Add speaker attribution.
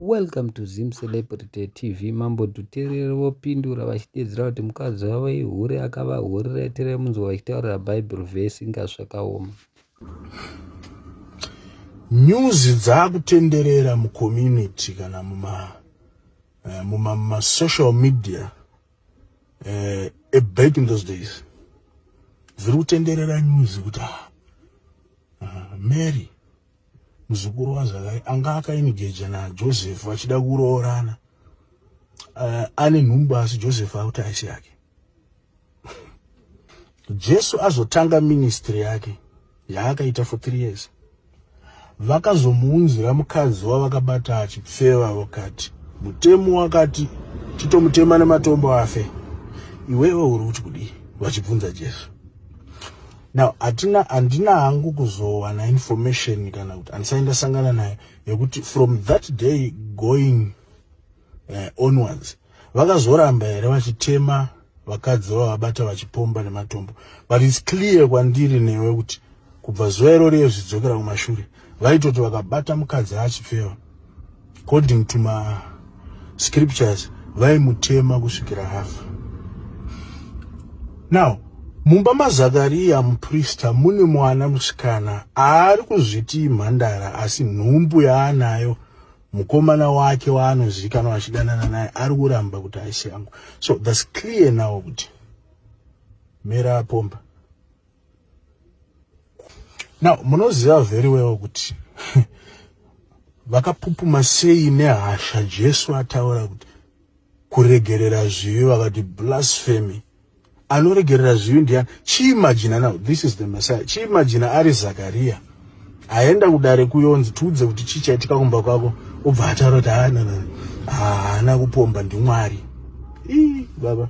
Speaker 1: Welcome to Zim Celebrity TV. Mambo tuterere vopindura vachiteedzera kuti mukadzi wavo ihure akavahuriretera munzwa vachitaurira Bible verse inga zvakaoma.
Speaker 2: News dzakutenderera mucommunity kana muma social media back in those days. Zviri kutenderera news kuti Mary muzukuru waZakaria anga akaengage na Joseph vachida kuroorana. Ane nhumbu asi Joseph auta aisi yake. Jesu azotanga ministry yake yaakaita for 3 years. Vakazomuunzira mukadzi wavakabata achipfeva wakati mutemo wakati chitomutema nematombo afe. Iwewe uri kuti kudii vachibvunza Jesu. Now andina hangu kuzowana information kana kuti andisaenda sangana naye yekuti from that day going onwards vakazoramba here vachitema vakadzi vavabata vachipomba nematombo. But it's clear kwandiri newe kuti kubva zuva iroro zvidzokera kumashure vaitoti vakabata mukadzi achipfeva according to ma scriptures vaimutema kusvikira hafa. Now mumba maZakaria muprista mune mwana musikana ari kuzviti mhandara asi nhumbu yaanayo mukomana wake waanozivikanwa achidanana naye ari kuramba kuti aisi yangu. So that's clear now kuti Mary apomba. Now munoziva very well kuti vakapupuma sei nehasha Jesu ataura kuti kuregerera zvivi vakati blasphemy. Anoregerera zvivi ndiani? Chiimagine now, this is the Messiah. Chiimagine ari Zakaria aenda kudare kuyonzi tiudze kuti chichaitika kumba kwako obva ataura kuti haana kupomba ndimwari. Baba